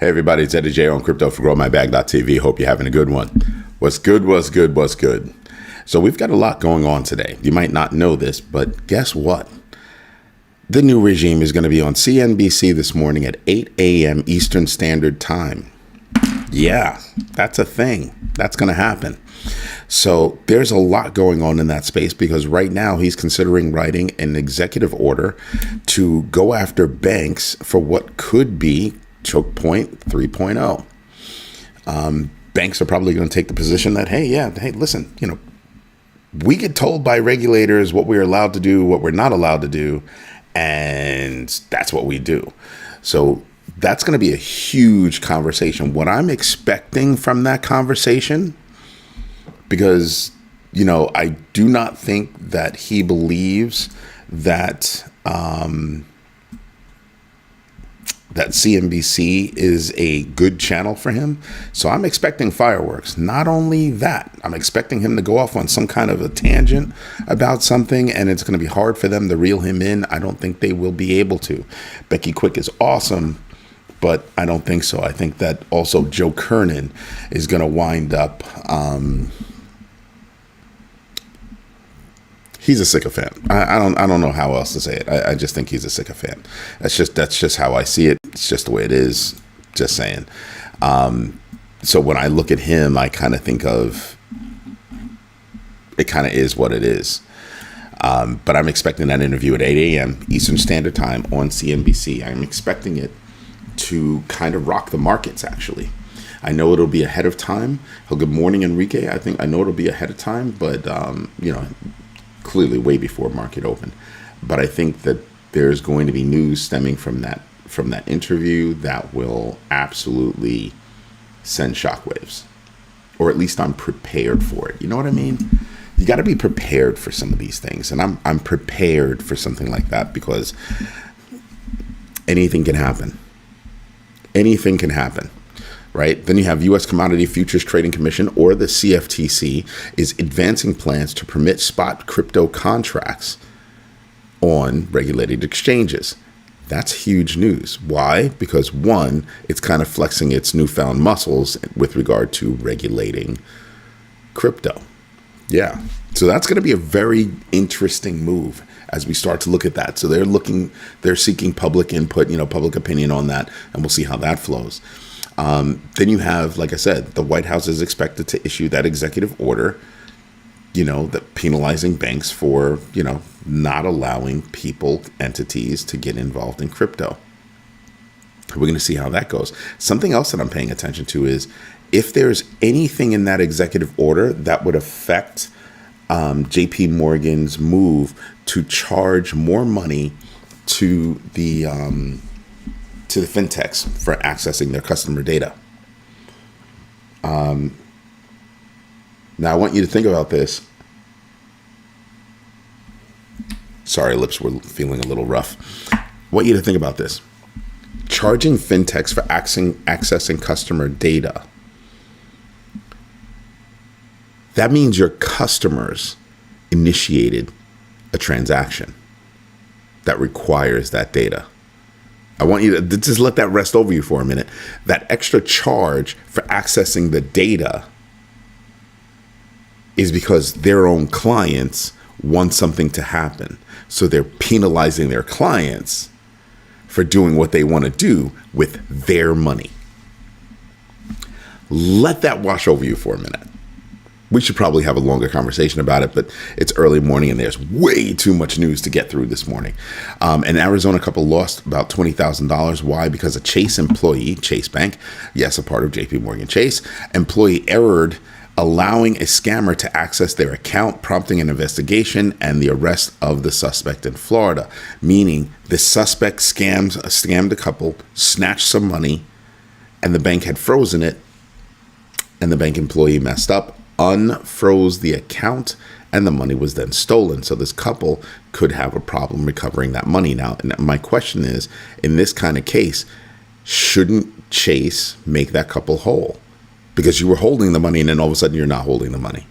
Hey everybody, it's Eddie J on crypto4growmybag.tv. Hope you're having a good one. What's good? So we've got a lot going on today. You might not know this, but guess what? The new regime is going to be on CNBC this morning at 8 a.m. Eastern Standard Time. Yeah, that's a thing. That's going to happen. So there's a lot going on in that space because right now he's considering writing an executive order to go after banks for what could be choke point 3.0. Banks are probably going to take the position that, hey, listen, we get told by regulators what we're allowed to do, what we're not allowed to do, and that's what we do. So that's going to be a huge conversation. What I'm expecting from that conversation, because, I do not think that he believes that that CNBC is a good channel for him. So I'm expecting fireworks. Not only that, I'm expecting him to go off on some kind of a tangent about something, and it's going to be hard for them to reel him in. I don't think they will be able to. Becky Quick is awesome, but I don't think so. I think that also Joe Kernan is going to wind up... he's a sycophant. I don't know how else to say it. I just think he's a sycophant. That's just how I see it. It's just the way it is. Just saying. So when I look at him, I kind of think of it kind of is what it is. But I'm expecting that interview at 8 a.m. Eastern Standard Time on CNBC. I'm expecting it to kind of rock the markets, actually. I know it'll be ahead of time. Good morning, Enrique. I know it'll be ahead of time, but, clearly way before market open. But I think that there's going to be news stemming from that interview that will absolutely send shockwaves, or at least I'm prepared for it. You know what I mean? You got to be prepared for some of these things, and I'm prepared for something like that because anything can happen. Anything can happen. Right? Then you have U.S. Commodity Futures Trading Commission, or the CFTC, is advancing plans to permit spot crypto contracts on regulated exchanges. That's huge news. Why? Because one, it's kind of flexing its newfound muscles with regard to regulating crypto. Yeah. So that's going to be a very interesting move as we start to look at that. So they're seeking public input, public opinion on that, and we'll see how that flows. Then you have, like I said, the White House is expected to issue that executive order, that penalizing banks for, not allowing entities to get involved in crypto. We're going to see how that goes. Something else that I'm paying attention to is if there's anything in that executive order that would affect JP Morgan's move to charge more money to the fintechs for accessing their customer data. Now, I want you to think about this. Sorry, lips were feeling a little rough. I want you to think about this. Charging fintechs for accessing customer data. That means your customers initiated a transaction that requires that data. I want you to just let that rest over you for a minute. That extra charge for accessing the data is because their own clients want something to happen. So they're penalizing their clients for doing what they want to do with their money. Let that wash over you for a minute. We should probably have a longer conversation about it, but it's early morning and there's way too much news to get through this morning. An Arizona couple lost about $20,000. Why? Because a Chase employee, Chase Bank, yes, a part of JP Morgan Chase, employee errored, allowing a scammer to access their account, prompting an investigation and the arrest of the suspect in Florida. Meaning the suspect scammed a couple, snatched some money, and the bank had frozen it, and the bank employee messed up, unfroze the account, and the money was then stolen. So this couple could have a problem recovering that money. Now, my question is, in this kind of case, shouldn't Chase make that couple whole? Because you were holding the money and then all of a sudden you're not holding the money.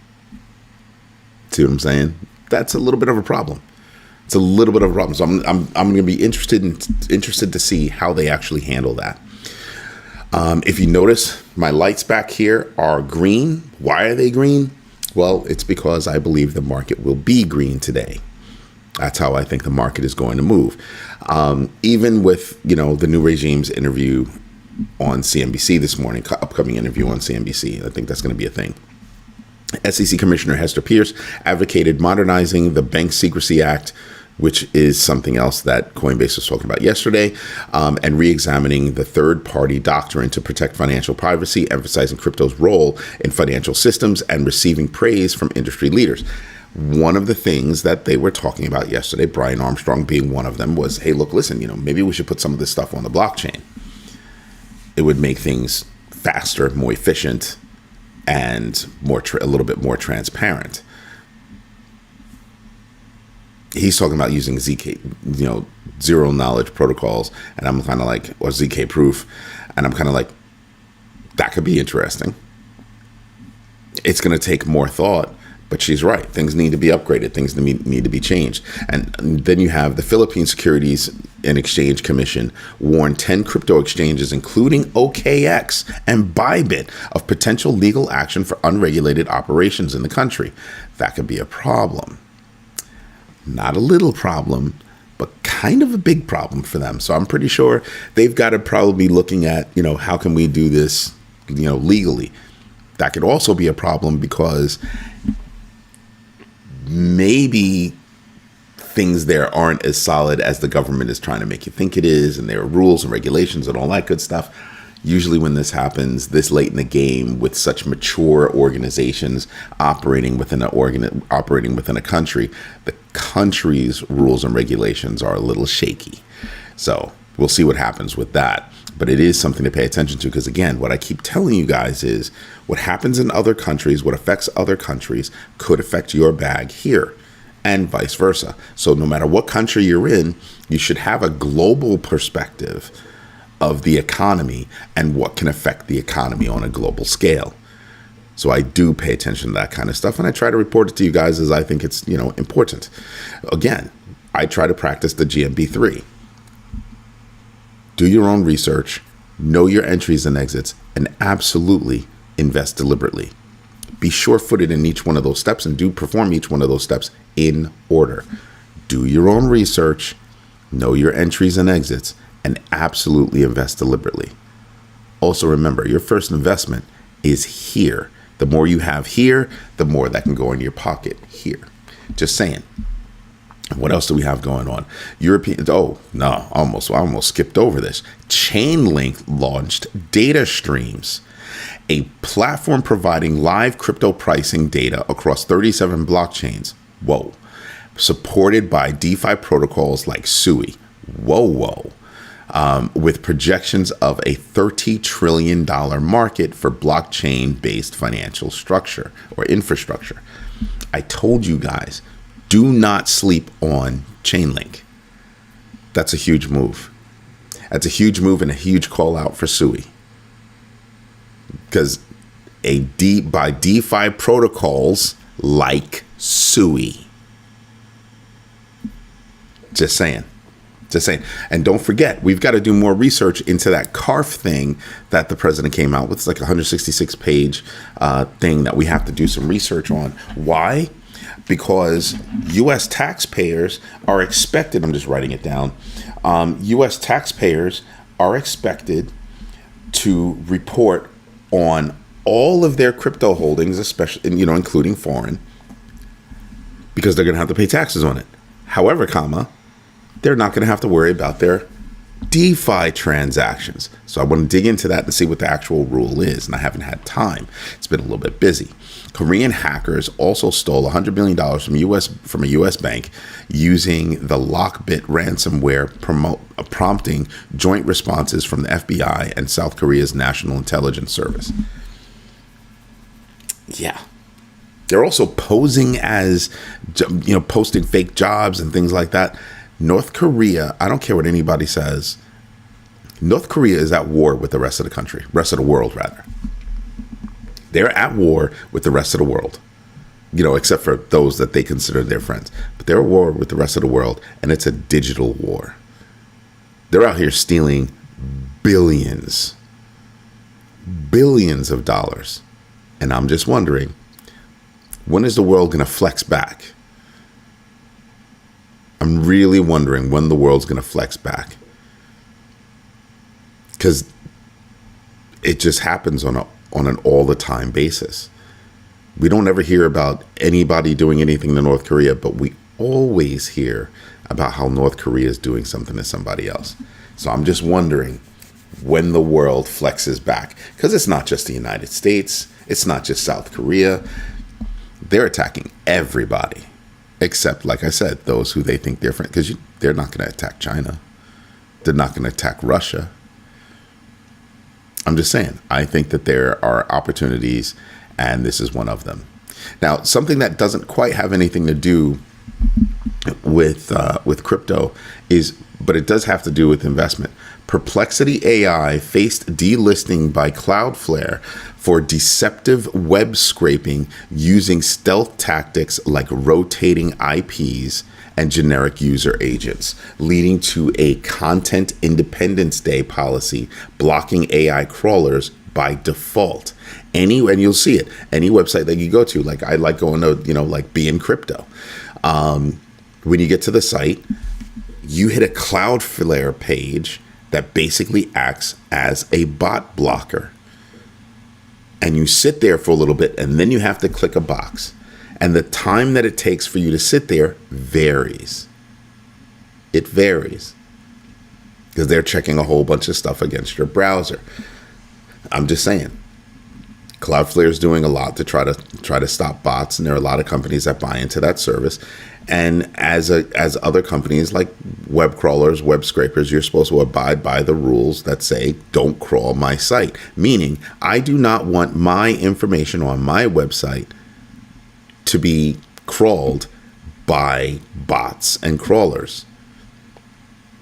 See what I'm saying? That's a little bit of a problem. It's a little bit of a problem. So I'm going to be interested to see how they actually handle that. If you notice, my lights back here are green. Why are they green? Well, it's because I believe the market will be green today. That's how I think the market is going to move. Even with, the new regime's interview on CNBC this morning, upcoming interview on CNBC, I think that's going to be a thing. SEC Commissioner Hester Pierce advocated modernizing the Bank Secrecy Act, which is something else that Coinbase was talking about yesterday, and re-examining the third-party doctrine to protect financial privacy, emphasizing crypto's role in financial systems and receiving praise from industry leaders. One of the things that they were talking about yesterday, Brian Armstrong being one of them, was, hey, look, listen, maybe we should put some of this stuff on the blockchain. It would make things faster, more efficient, and a little bit more transparent. He's talking about using ZK, zero knowledge protocols, and I'm kind of like, or ZK proof, and I'm kind of like, that could be interesting. It's going to take more thought, but she's right. Things need to be upgraded. Things need to be changed. And then you have the Philippine Securities and Exchange Commission warned 10 crypto exchanges, including OKX and Bybit, of potential legal action for unregulated operations in the country. That could be a problem. Not a little problem, but kind of a big problem for them. So I'm pretty sure they've got to probably be looking at, how can we do this, legally? That could also be a problem because maybe things there aren't as solid as the government is trying to make you think it is, and there are rules and regulations and all that good stuff. Usually when this happens this late in the game with such mature organizations operating within a country, the country's rules and regulations are a little shaky. So we'll see what happens with that. But it is something to pay attention to because, again, what I keep telling you guys is what happens in other countries, what affects other countries could affect your bag here and vice versa. So no matter what country you're in, you should have a global perspective of the economy and what can affect the economy on a global scale. So I do pay attention to that kind of stuff, and I try to report it to you guys as I think it's, important. Again, I try to practice the GMB 3. Do your own research, know your entries and exits, and absolutely invest deliberately. Be sure-footed in each one of those steps and do perform each one of those steps in order. Do your own research, know your entries and exits, and absolutely invest deliberately. Also remember, your first investment is here. The more you have here, the more that can go in your pocket here. Just saying. What else do we have going on? I almost skipped over this. Chainlink launched Data Streams, a platform providing live crypto pricing data across 37 blockchains. Whoa. Supported by DeFi protocols like SUI. Whoa. With projections of a $30 trillion market for blockchain-based financial structure or infrastructure. I told you guys, do not sleep on Chainlink. That's a huge move. That's a huge move and a huge call out for SUI. Because by DeFi protocols like SUI. Just saying. And don't forget, we've got to do more research into that CARF thing that the president came out with. It's like a 166-page thing that we have to do some research on. Why? Because U.S. taxpayers are expected, I'm just writing it down, U.S. taxpayers are expected to report on all of their crypto holdings, especially, including foreign, because they're going to have to pay taxes on it. However, they're not going to have to worry about their DeFi transactions. So I want to dig into that and see what the actual rule is. And I haven't had time. It's been a little bit busy. Korean hackers also stole $100 million from a U.S. bank using the Lockbit ransomware, prompting joint responses from the FBI and South Korea's National Intelligence Service. Yeah. They're also posing as, posting fake jobs and things like that. North Korea, I don't care what anybody says, North Korea is at war with the rest of the world. They're at war with the rest of the world, except for those that they consider their friends. But they're at war with the rest of the world, and it's a digital war. They're out here stealing billions billions of dollars. And I'm just wondering, when is the world going to flex back? I'm really wondering when the world's going to flex back. Because it just happens on an all the time basis. We don't ever hear about anybody doing anything to North Korea, but we always hear about how North Korea is doing something to somebody else. So I'm just wondering when the world flexes back, because it's not just the United States. It's not just South Korea. They're attacking everybody, except, like I said, those who they think different, because they're not going to attack China. They're not going to attack Russia. I'm just saying, I think that there are opportunities, and this is one of them. Now, something that doesn't quite have anything to do with crypto but it does have to do with investment. Perplexity AI faced delisting by Cloudflare for deceptive web scraping using stealth tactics like rotating IPs and generic user agents, leading to a Content Independence Day policy blocking AI crawlers by default. And you'll see it, any website that you go to, like I like going to, like Be in Crypto. When you get to the site, you hit a Cloudflare page that basically acts as a bot blocker. And you sit there for a little bit, and then you have to click a box. And the time that it takes for you to sit there varies. It varies. Because they're checking a whole bunch of stuff against your browser. I'm just saying. Cloudflare is doing a lot to try to stop bots, and there are a lot of companies that buy into that service. And as other companies like web crawlers, web scrapers, you're supposed to abide by the rules that say don't crawl my site. Meaning, I do not want my information on my website to be crawled by bots and crawlers.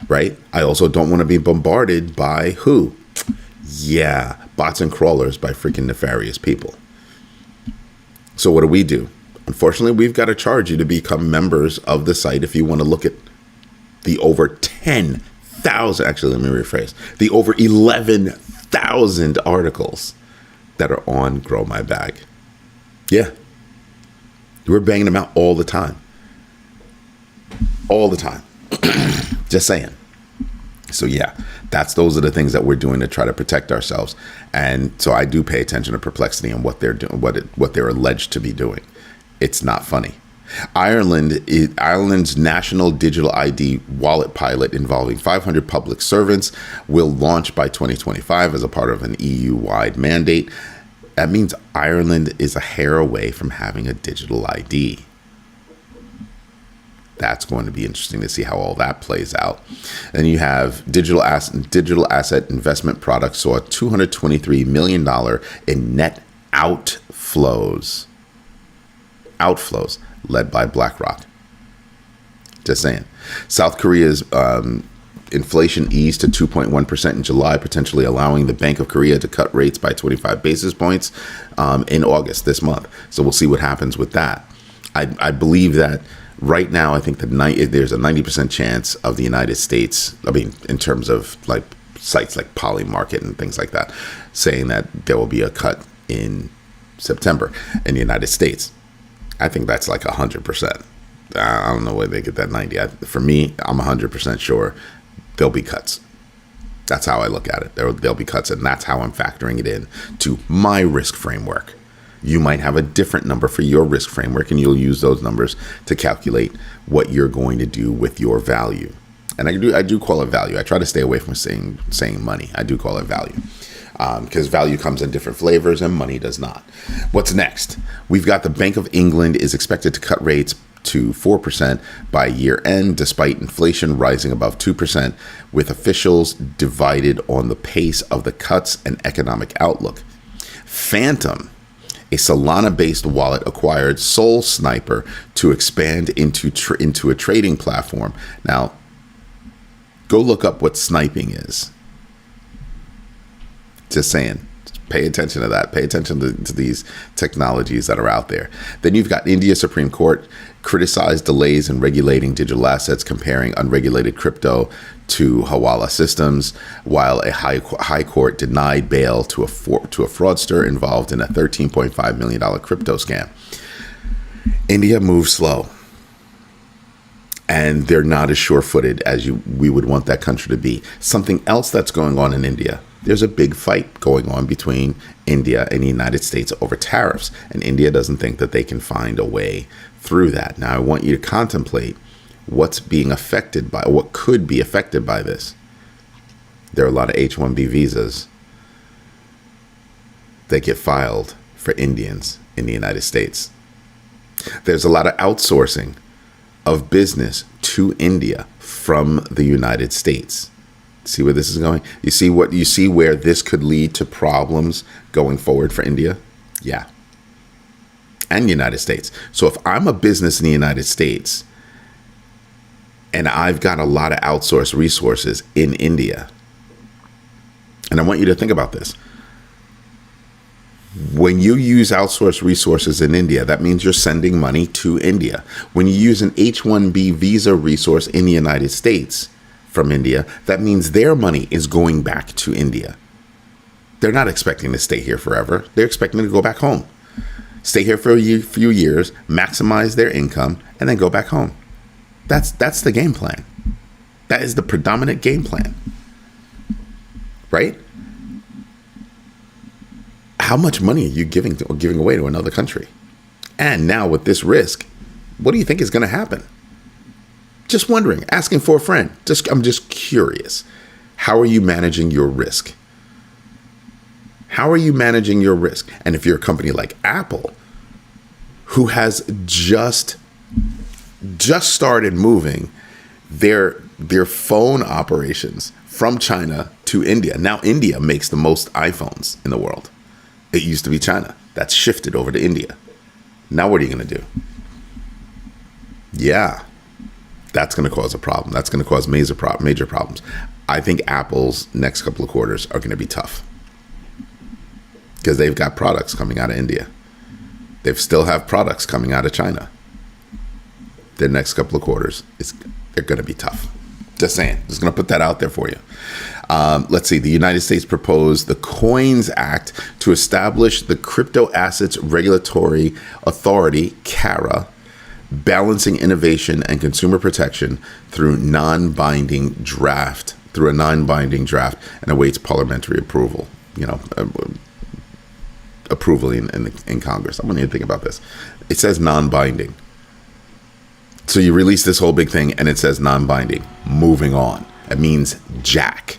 Right? I also don't want to be bombarded by who? Yeah, bots and crawlers, by freaking nefarious people. So what do? Unfortunately, we've got to charge you to become members of the site if you want to look at the over 10,000, actually, let me rephrase, the over 11,000 articles that are on Grow My Bag. Yeah. We're banging them out all the time. All the time. Just saying. So yeah, those are the things that we're doing to try to protect ourselves. And so I do pay attention to Perplexity and what they're doing, what they're alleged to be doing. It's not funny. Ireland's national digital ID wallet pilot involving 500 public servants will launch by 2025 as a part of an EU-wide mandate. That means Ireland is a hair away from having a digital ID. That's going to be interesting to see how all that plays out. And you have digital asset investment products saw $223 million in net outflows led by BlackRock. Just saying. South Korea's inflation eased to 2.1% in July, potentially allowing the Bank of Korea to cut rates by 25 basis points in August this month. So we'll see what happens with that. I believe that right now, I think there's a 90% chance of the United States, in terms of like sites like Polymarket and things like that, saying that there will be a cut in September in the United States. I think that's like 100%. I don't know where they get that 90. For me, I'm 100% sure there'll be cuts. That's how I look at it. There'll be cuts, and that's how I'm factoring it in to my risk framework. You might have a different number for your risk framework, and you'll use those numbers to calculate what you're going to do with your value. And I do call it value. I try to stay away from saying money. I do call it value. Because value comes in different flavors and money does not. What's next? We've got the Bank of England is expected to cut rates to 4% by year end, despite inflation rising above 2%, with officials divided on the pace of the cuts and economic outlook. Phantom, a Solana-based wallet, acquired Soul Sniper to expand into a trading platform. Now, go look up what sniping is. Just saying. Pay attention to that. Pay attention to these technologies that are out there. Then you've got India Supreme Court criticized delays in regulating digital assets, comparing unregulated crypto to Hawala systems, while a high court denied bail to a fraudster involved in a $13.5 million crypto scam. India moves slow, and they're not as sure-footed as we would want that country to be. Something else that's going on in India, there's a big fight going on between India and the United States over tariffs, and India doesn't think that they can find a way through that. Now, I want you to contemplate what's being affected by, what could be affected by this. There are a lot of H-1B visas that get filed for Indians in the United States. There's a lot of outsourcing of business to India from the United States. See where this is going? You see where this could lead to problems going forward for India? Yeah. And United States. So if I'm a business in the United States and I've got a lot of outsourced resources in India, and I want you to think about this. When you use outsourced resources in India, that means you're sending money to India. When you use an H-1B visa resource in the United States from India, that means their money is going back to India. They're not expecting to stay here forever. They're expecting to go back home. Stay here for a few years, maximize their income, and then go back home. That's the game plan. That is the predominant game plan. Right? How much money are you giving away to another country? And now with this risk, what do you think is going to happen? Just wondering, asking for a friend. I'm just curious. How are you managing your risk? How are you managing your risk? And if you're a company like Apple, who has just started moving their phone operations from China to India. Now India makes the most iPhones in the world. It used to be China. That's shifted over to India. Now what are you going to do? Yeah, that's going to cause a problem. That's going to cause major problems. I think Apple's next couple of quarters are going to be tough because they've got products coming out of India. They still have products coming out of China. Their next couple of quarters, they're going to be tough. Just saying. Just going to put that out there for you. Let's see. The United States proposed the Coins Act to establish the Crypto Assets Regulatory Authority, CARA, balancing innovation and consumer protection through a non-binding draft, and awaits parliamentary approval. Approval in Congress. I want you to think about this. It says non-binding. So you release this whole big thing and it says non-binding. Moving on. It means jack.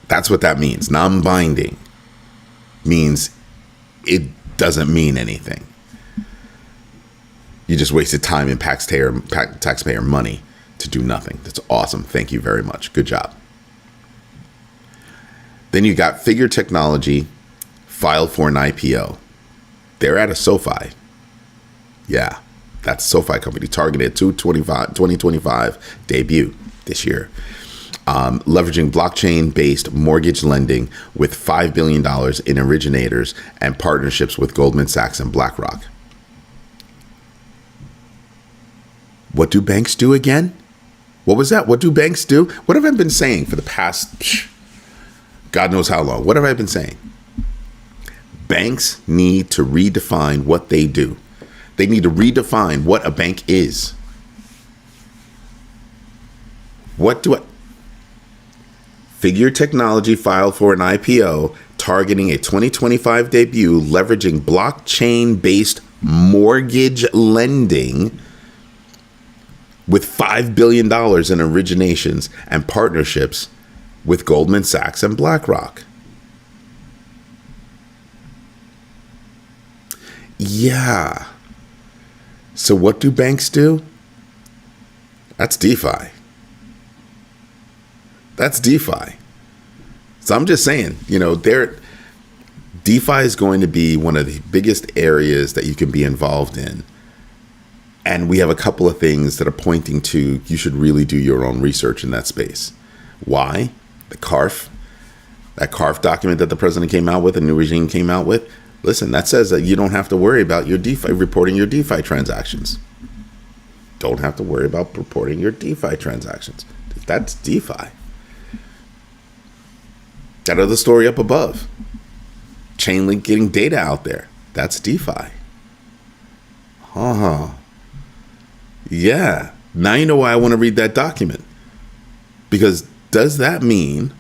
That's what that means. Non-binding means it doesn't mean anything. You just wasted time and taxpayer money to do nothing. That's awesome. Thank you very much. Good job. Then you got Figure Technology filed for an IPO. They're at a SoFi. Yeah, that's SoFi company targeted 2025 debut this year. Leveraging blockchain-based mortgage lending with $5 billion in originators and partnerships with Goldman Sachs and BlackRock. What do banks do again? What was that? What do banks do? What have I been saying for the past, God knows how long? What have I been saying? Banks need to redefine what they do. They need to redefine what a bank is. Figure Technology filed for an IPO targeting a 2025 debut, leveraging blockchain-based mortgage lending with $5 billion in originations and partnerships with Goldman Sachs and BlackRock. Yeah. So what do banks do? That's DeFi. That's DeFi. So I'm just saying, DeFi is going to be one of the biggest areas that you can be involved in. And we have a couple of things that are pointing to you should really do your own research in that space. Why? The CARF, That CARF document that the president came out with, a new regime came out with, listen, that says that you don't have to worry about your DeFi, reporting your DeFi transactions. Don't have to worry about reporting your DeFi transactions. That's DeFi. That other story up above, Chainlink getting data out there, that's DeFi. Yeah. Now you know why I want to read that document. Because does that mean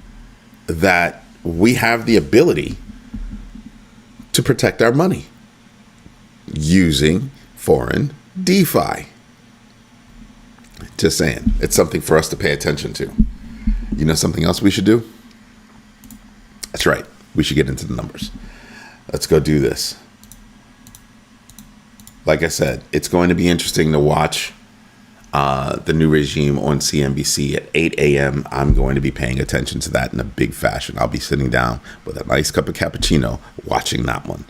that we have the ability to protect our money using foreign DeFi? Just saying. It's something for us to pay attention to. You know something else we should do? That's right. We should get into the numbers. Let's go do this. Like I said, it's going to be interesting to watch the new regime on CNBC at 8 a.m. I'm going to be paying attention to that in a big fashion. I'll be sitting down with a nice cup of cappuccino watching that one.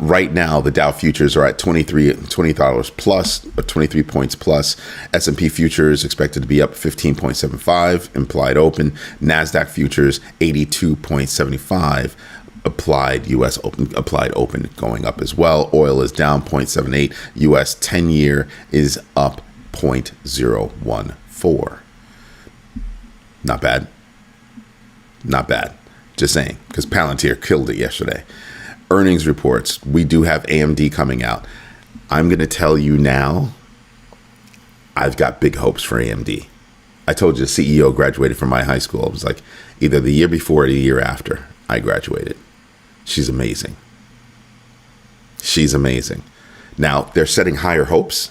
Right now, the Dow futures are at $20 plus, 23 points plus. S&P futures expected to be up 15.75, implied open. NASDAQ futures 82.75. Applied open going up as well. Oil is down 0.78. US 10-year is up 0.014. Not bad. Not bad. Just saying, because Palantir killed it yesterday. Earnings reports. We do have AMD coming out. I'm going to tell you now, I've got big hopes for AMD. I told you the CEO graduated from my high school. It was like either the year before or the year after I graduated. She's amazing. She's amazing. Now, they're setting higher hopes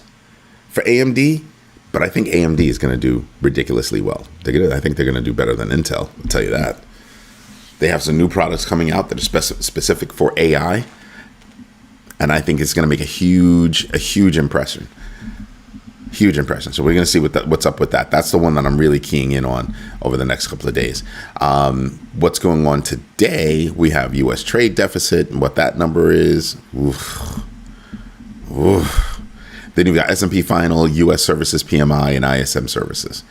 for AMD, but I think AMD is going to do ridiculously well. I think they're going to do better than Intel, I'll tell you that. They have some new products coming out that are specific for AI, and I think it's going to make a huge impression. Huge impression. So we're going to see what's up with that. That's the one that I'm really keying in on over the next couple of days. What's going on today? We have U.S. trade deficit and what that number is. Oof. Then you've got S&P final, U.S. services PMI, and ISM services.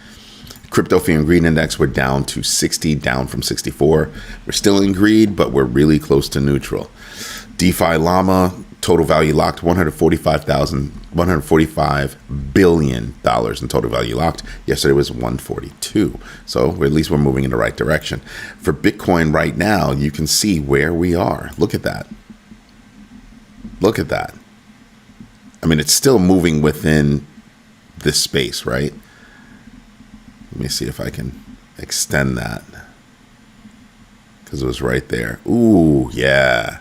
Crypto fear and greed index, we're down to 60, down from 64. We're still in greed, but we're really close to neutral. DeFi Llama, total value locked, $145 billion in total value locked. Yesterday was 142. So at least we're moving in the right direction. For Bitcoin right now, you can see where we are. Look at that. Look at that. I mean, it's still moving within this space, right? Let me see if I can extend that. Because it was right there. Ooh, yeah.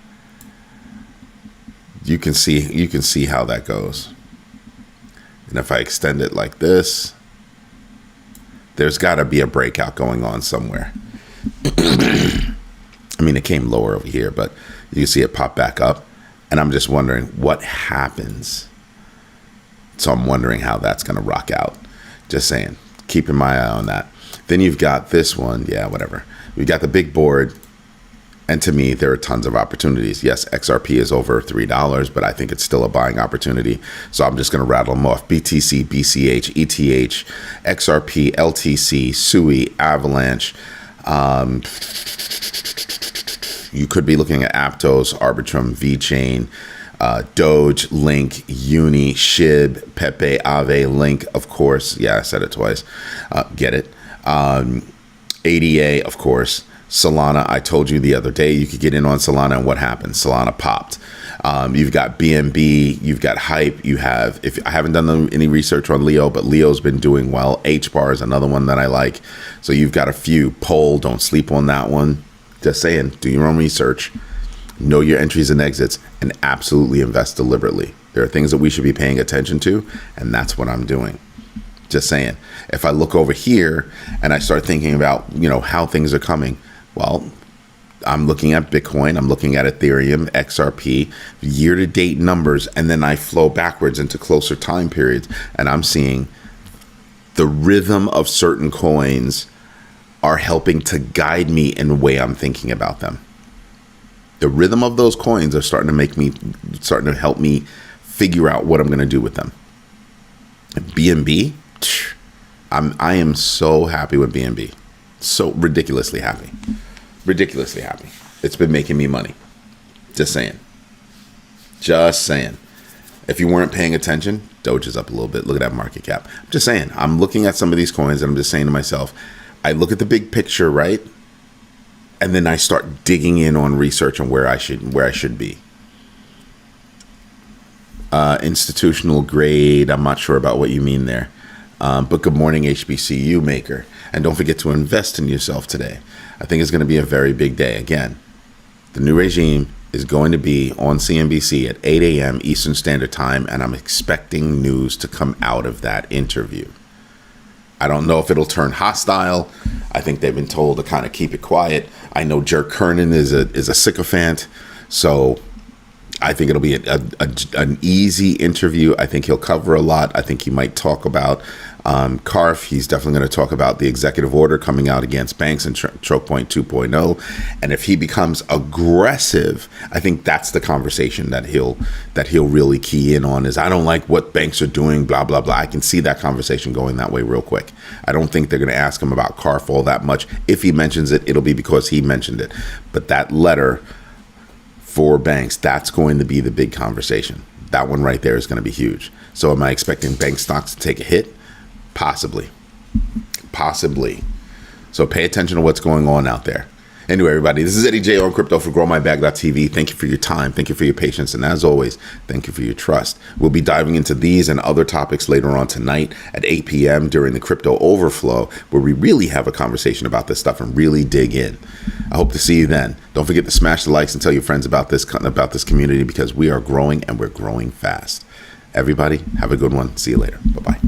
You can see how that goes. And if I extend it like this, there's got to be a breakout going on somewhere. I mean, it came lower over here, but you can see it pop back up. And I'm just wondering what happens. So I'm wondering how that's going to rock out. Just saying, keeping my eye on that. Then you've got this one. Yeah, whatever. We've got the big board. And to me, there are tons of opportunities. Yes, XRP is over $3, but I think it's still a buying opportunity. So I'm just going to rattle them off. BTC, BCH, ETH, XRP, LTC, SUI, Avalanche. You could be looking at Aptos, Arbitrum, VeChain, Doge, Link, Uni, SHIB, Pepe, Aave, Link, of course. Yeah, I said it twice. Get it. ADA, of course. Solana, I told you the other day you could get in on Solana, and what happened? Solana popped. You've got BNB, you've got Hype, you have, if I haven't done any research on Leo, but Leo's been doing well. HBAR is another one that I like. So you've got a few. Pole, don't sleep on that one. Just saying, do your own research, know your entries and exits, and absolutely invest deliberately. There are things that we should be paying attention to, and that's what I'm doing. Just saying, if I look over here and I start thinking about, how things are coming, well, I'm looking at Bitcoin, I'm looking at Ethereum, XRP, year-to-date numbers, and then I flow backwards into closer time periods, and I'm seeing the rhythm of certain coins are helping to guide me in the way I'm thinking about them. The rhythm of those coins are starting to help me figure out what I'm going to do with them. BNB, I am so happy with BNB. So ridiculously happy. Ridiculously happy. It's been making me money. Just saying. Just saying. If you weren't paying attention, Doge is up a little bit. Look at that market cap. I'm just saying. I'm looking at some of these coins and I'm just saying to myself, I look at the big picture, right? And then I start digging in on research on where I should be. Institutional grade. I'm not sure about what you mean there. But good morning, HBCU maker. And don't forget to invest in yourself today. I think it's going to be a very big day. Again, the new regime is going to be on CNBC at 8 a.m. Eastern Standard Time, and I'm expecting news to come out of that interview. I don't know if it'll turn hostile. I think they've been told to kind of keep it quiet. I know Jerk Kernan is a sycophant, so I think it'll be an easy interview. I think he'll cover a lot. I think he might talk about CARF. He's definitely going to talk about the executive order coming out against banks and choke point 2.0. And if he becomes aggressive, I think that's the conversation that he'll really key in on is I don't like what banks are doing, blah, blah, blah. I can see that conversation going that way real quick. I don't think they're going to ask him about CARF all that much. If he mentions it, it'll be because he mentioned it. But that letter for banks, that's going to be the big conversation. That one right there is going to be huge. So am I expecting bank stocks to take a hit? Possibly. So pay attention to what's going on out there. Anyway, everybody, this is Eddie J on crypto for GrowMyBag.tv. Thank you for your time. Thank you for your patience. And as always, thank you for your trust. We'll be diving into these and other topics later on tonight at 8 p.m. during the Crypto Overflow, where we really have a conversation about this stuff and really dig in. I hope to see you then. Don't forget to smash the likes and tell your friends about this community because we are growing and we're growing fast. Everybody, have a good one. See you later. Bye-bye.